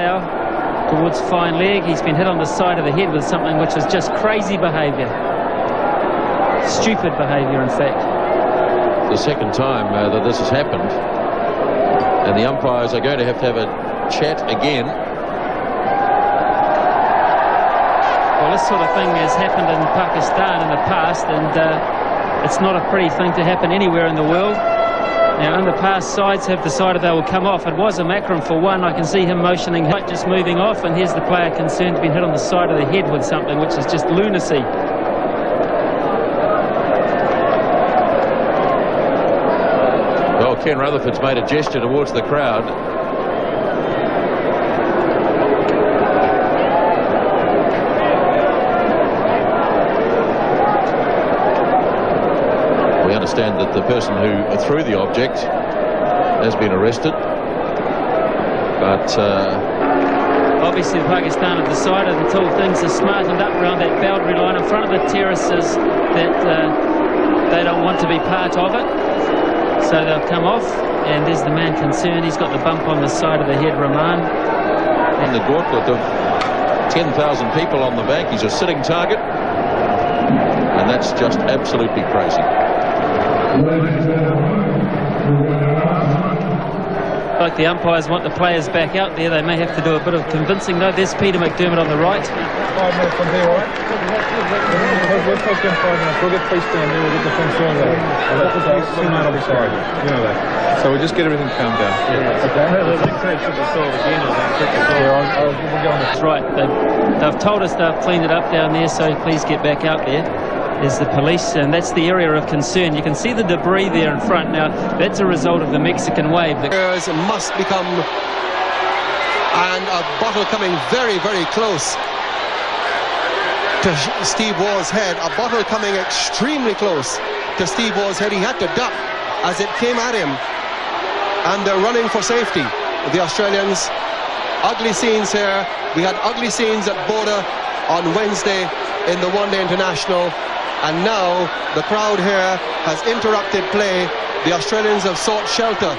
Now towards fine leg, he's been hit on the side of the head with something which was just crazy behaviour. Stupid behaviour, in fact. The second time that this has happened, and the umpires are going to have a chat again. Well, this sort of thing has happened in Pakistan in the past, and it's not a pretty thing to happen anywhere in the world. Now, in the past, sides have decided they will come off. It was a Makram for one. I can see him motioning, just moving off, and here's the player concerned to be hit on the side of the head with something, which is just lunacy. Well, Ken Rutherford's made a gesture towards the crowd. We understand that the person who threw the object has been arrested, but obviously Pakistan have decided, until things are smartened up around that boundary line in front of the terraces, that they don't want to be part of it. So they'll come off, and there's the man concerned. He's got the bump on the side of the head, Rahman. And the gauntlet of 10,000 people on the bank. He's a sitting target, and that's just absolutely crazy. Like the umpires want the players back out there, they may have to do a bit of convincing though. There's Peter McDermott on the right. 5 minutes from here, right? We'll take them 5 minutes. We'll get police down there. We'll get the things sorted out. Soon I'll be sorry. You know that. So we'll just get everything calmed down. Yeah. Okay. That's right. They've told us they've cleaned it up down there, so please get back out there. There's the police, and that's the area of concern. You can see the debris there in front. Now, that's a result of the Mexican wave. Must become, and a bottle coming very, very close to Steve Waugh's head. A bottle coming extremely close to Steve Waugh's head. He had to duck as it came at him, and they're running for safety. The Australians, ugly scenes here. We had ugly scenes at Boda on Wednesday in the one-day international. And now the crowd here has interrupted play. The Australians have sought shelter,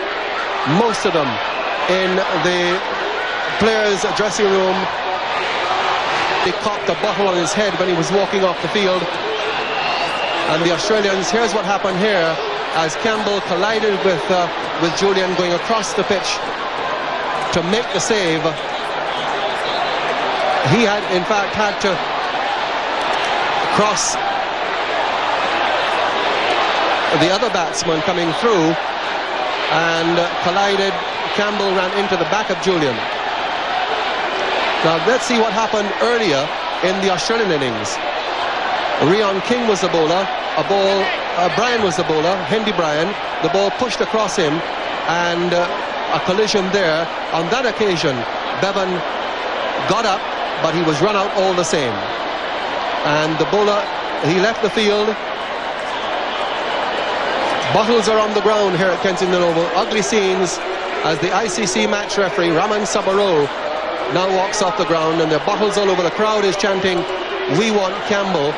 most of them, in the players' dressing room. They cocked a bottle on his head when he was walking off the field. And the Australians, here's what happened here as Campbell collided with Julian going across the pitch to make the save. He had, in fact, had to cross the other batsman coming through and collided. Campbell ran into the back of Julian. Now let's see what happened earlier in the Australian innings. Rion King was the bowler. Bryan was the bowler, Hendy Bryan. The ball pushed across him, and a collision there. On that occasion, Bevan got up, but he was run out all the same. And the bowler, he left the field. Bottles are on the ground here at Kensington Oval. Ugly scenes as the ICC match referee, Raman Sabarol, now walks off the ground, and there are bottles all over. The crowd is chanting, "We want Campbell."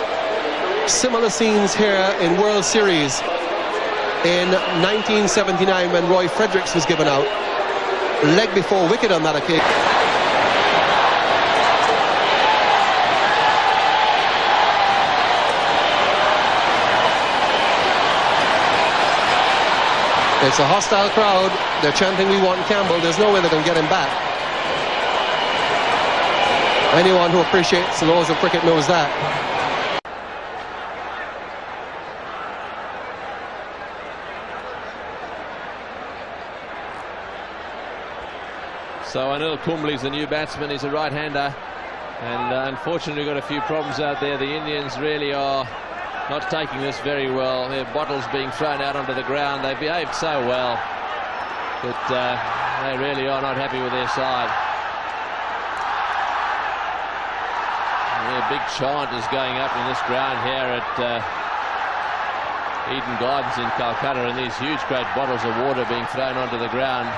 Similar scenes here in World Series in 1979 when Roy Fredericks was given out. Leg before wicket on that occasion. It's a hostile crowd. They're chanting, "We want Campbell." There's no way they're going to get him back. Anyone who appreciates the laws of cricket knows that. So Anil Kumble's the new batsman. He's a right-hander, and unfortunately got a few problems out there. The Indians really are not taking this very well. Their bottles being thrown out onto the ground. They've behaved so well, but they really are not happy with their side. And a big chant is going up in this ground here at Eden Gardens in Calcutta, and these huge great bottles of water being thrown onto the ground.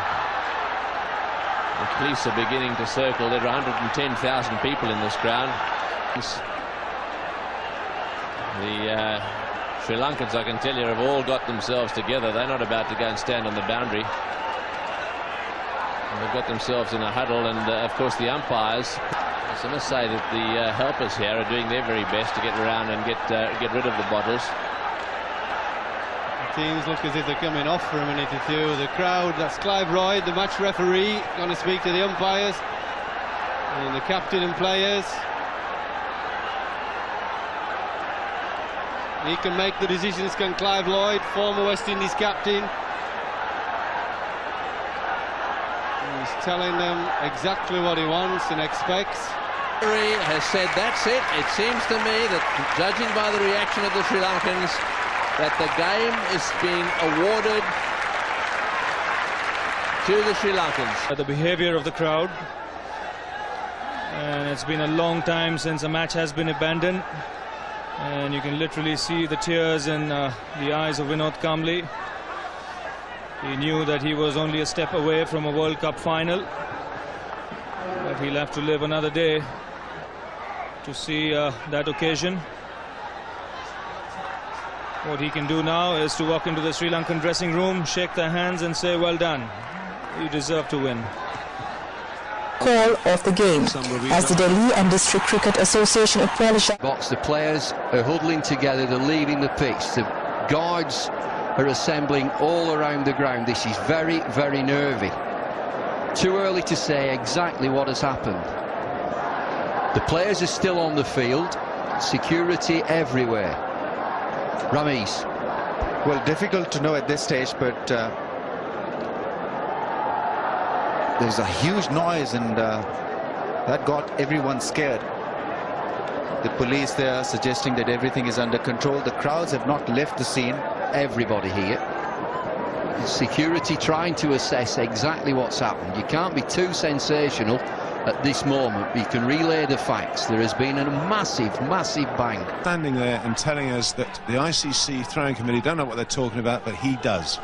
The police are beginning to circle. There are 110,000 people in this ground. The Sri Lankans, I can tell you, have all got themselves together. They're not about to go and stand on the boundary. They've got themselves in a huddle, and of course the umpires. I must say that the helpers here are doing their very best to get around and get rid of the bottles. The teams look as if they're coming off for a minute or two. The crowd, that's Clive Royd, the match referee, going to speak to the umpires and the captain and players. He can make the decisions, can Clive Lloyd, former West Indies captain. He's telling them exactly what he wants and expects. Has said that's it. It seems to me that, judging by the reaction of the Sri Lankans, that the game is being awarded to the Sri Lankans. The behavior of the crowd, and it's been a long time since a match has been abandoned, and you can literally see the tears in the eyes of Vinod Kambli. He knew that he was only a step away from a World Cup final, but he'll have to live another day to see that occasion. What he can do now is to walk into the Sri Lankan dressing room, shake their hands and say, well done, you deserve to win. Call of the game as the Delhi and District Cricket Association apologise. Box, the players are huddling together, they're leaving the pitch, the guards are assembling all around the ground. This is very, very nervy. Too early to say exactly what has happened. The players are still on the field, security everywhere. Ramesh. Well, difficult to know at this stage, but there's a huge noise, and that got everyone scared. The police there suggesting that everything is under control. The crowds have not left the scene. Everybody here. Security trying to assess exactly what's happened. You can't be too sensational at this moment. You can relay the facts. There has been a massive, massive bang. Standing there and telling us that the ICC throwing committee don't know what they're talking about, but he does.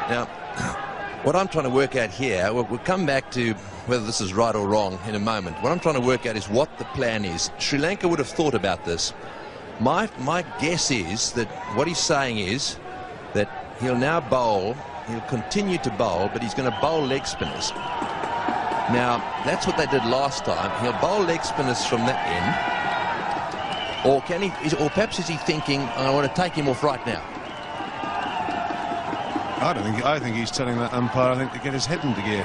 Now, what I'm trying to work out here, we'll come back to whether this is right or wrong in a moment. What I'm trying to work out is what the plan is. Sri Lanka would have thought about this. My guess is that what he's saying is that he'll now bowl, he'll continue to bowl, but he's going to bowl leg spinners. Now, that's what they did last time. He'll bowl leg spinners from that end. Or can he, or perhaps is he thinking, I want to take him off right now? I think he's telling that umpire, I think, to get his head into gear.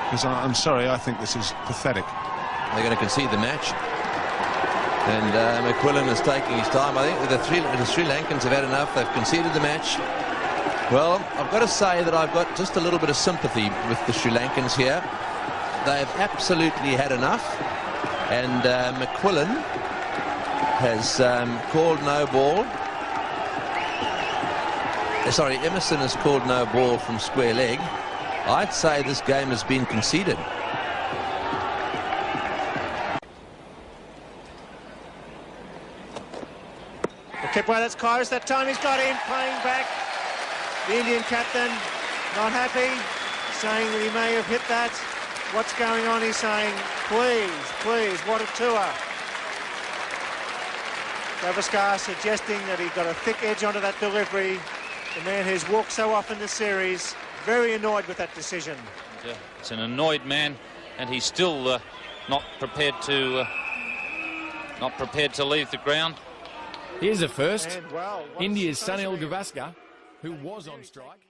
Because I'm sorry, I think this is pathetic. They're going to concede the match. And McQuillan is taking his time. I think the Sri Lankans have had enough. They've conceded the match. Well, I've got to say that I've got just a little bit of sympathy with the Sri Lankans here. They've absolutely had enough. And McQuillan has called no ball. Sorry, Emerson has called no ball from square leg. I'd say this game has been conceded. Kipwell, that's Kyrus. That time he's got in, playing back. The Indian captain not happy, saying that he may have hit that. What's going on? He's saying, please, please, what a tour. Gavaskar suggesting that he got a thick edge onto that delivery. The man who's walked so often this series, very annoyed with that decision. It's an annoyed man, and he's still not prepared to leave the ground. Here's a first. India's Sunil Gavaskar, who was on strike.